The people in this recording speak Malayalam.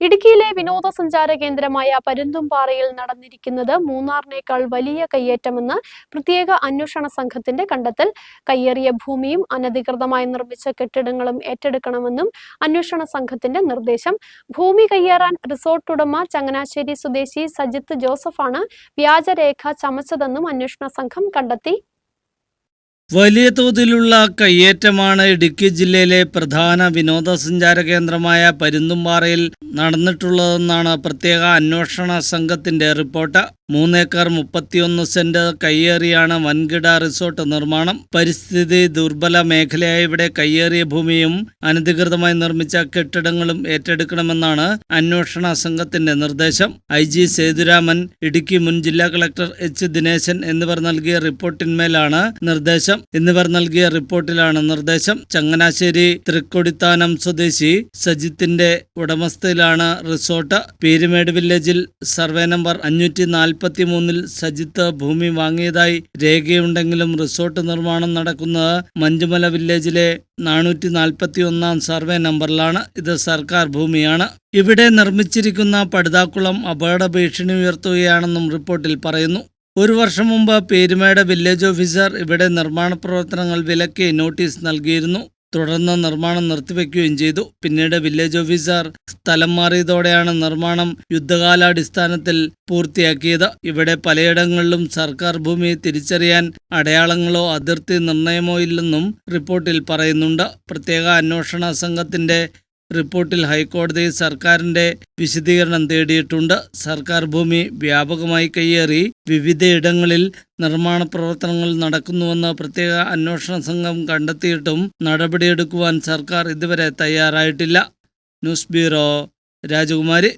ഇടുക്കിയിലെ വിനോദസഞ്ചാര കേന്ദ്രമായ പരുന്തുംപാറയിൽ നടന്നിരിക്കുന്നത് മൂന്നാറിനേക്കാൾ വലിയ കയ്യേറ്റമെന്ന് പ്രത്യേക അന്വേഷണ സംഘത്തിന്റെ കണ്ടെത്തൽ. കയ്യേറിയ ഭൂമിയും അനധികൃതമായി നിർമ്മിച്ച കെട്ടിടങ്ങളും ഏറ്റെടുക്കണമെന്നും അന്വേഷണ സംഘത്തിന്റെ നിർദ്ദേശം. ഭൂമി കയ്യേറാൻ റിസോർട്ട് ഉടമ ചങ്ങനാശ്ശേരി സ്വദേശി സജിത്ത് ജോസഫാണ് വ്യാജരേഖ ചമച്ചതെന്നും അന്വേഷണ സംഘം കണ്ടെത്തി. വലിയ തോതിലുള്ള കയ്യേറ്റമാണ് ഇടുക്കി ജില്ലയിലെ പ്രധാന വിനോദസഞ്ചാര കേന്ദ്രമായ പരുന്തുംപാറയിൽ നടന്നിട്ടുള്ളതെന്നാണ് പ്രത്യേക അന്വേഷണ സംഘത്തിന്റെ റിപ്പോർട്ട്. 3 ഏക്കർ 31 സെന്റ് കയ്യേറിയാണ് വൻകിട റിസോർട്ട് നിർമ്മാണം. പരിസ്ഥിതി ദുർബല മേഖലയായ ഇവിടെ കയ്യേറിയ ഭൂമിയും അനധികൃതമായി നിർമ്മിച്ച കെട്ടിടങ്ങളും ഏറ്റെടുക്കണമെന്നാണ് അന്വേഷണ സംഘത്തിന്റെ നിർദ്ദേശം. IG സേതുരാമൻ, ഇടുക്കി മുൻ ജില്ലാ കളക്ടർ H ദിനേശൻ എന്നിവർ നൽകിയ റിപ്പോർട്ടിന്മേലാണ് നിർദ്ദേശം. ചങ്ങനാശ്ശേരി തൃക്കൊടിത്താനം സ്വദേശി സജിത്തിന്റെ ഉടമസ്ഥയിലാണ് റിസോർട്ട്. പീരുമേട് വില്ലേജിൽ സർവേ നമ്പർ 543 സജിത്ത് ഭൂമി വാങ്ങിയതായി രേഖയുണ്ടെങ്കിലും റിസോർട്ട് നിർമ്മാണം നടക്കുന്നത് മഞ്ചുമല വില്ലേജിലെ 441 സർവേ നമ്പറിലാണ്. ഇത് സർക്കാർ ഭൂമിയാണ്. ഇവിടെ നിർമ്മിച്ചിരിക്കുന്ന പടുതാക്കുളം അപകട ഭീഷണി ഉയർത്തുകയാണെന്നും റിപ്പോർട്ടിൽ പറയുന്നു. 1 വർഷം മുമ്പ് പീരുമേട് വില്ലേജ് ഓഫീസർ ഇവിടെ നിർമ്മാണ പ്രവർത്തനങ്ങൾ വിലക്കി നോട്ടീസ് നൽകിയിരുന്നു. തുടർന്ന് നിർമ്മാണം നിർത്തിവെക്കുകയും ചെയ്തു. പിന്നീട് വില്ലേജ് ഓഫീസർ സ്ഥലം മാറിയതോടെയാണ് നിർമ്മാണം യുദ്ധകാലാടിസ്ഥാനത്തിൽ പൂർത്തിയാക്കിയത്. ഇവിടെ പലയിടങ്ങളിലും സർക്കാർ ഭൂമി തിരിച്ചറിയാൻ അടയാളങ്ങളോ അതിർത്തി നിർണയമോ ഇല്ലെന്നും റിപ്പോർട്ടിൽ പറയുന്നുണ്ട്. പ്രത്യേക അന്വേഷണ സംഘത്തിന്റെ റിപ്പോർട്ടിൽ ഹൈക്കോടതി സർക്കാരിന്റെ വിശദീകരണം തേടിയിട്ടുണ്ട്. സർക്കാർ ഭൂമി വ്യാപകമായി കയ്യേറി വിവിധയിടങ്ങളിൽ നിർമ്മാണ പ്രവർത്തനങ്ങൾ നടക്കുന്നുവെന്ന് പ്രത്യേക അന്വേഷണ സംഘം കണ്ടെത്തിയിട്ടും നടപടിയെടുക്കുവാൻ സർക്കാർ ഇതുവരെ തയ്യാറായിട്ടില്ല. ന്യൂസ് ബ്യൂറോ, രാജകുമാരി.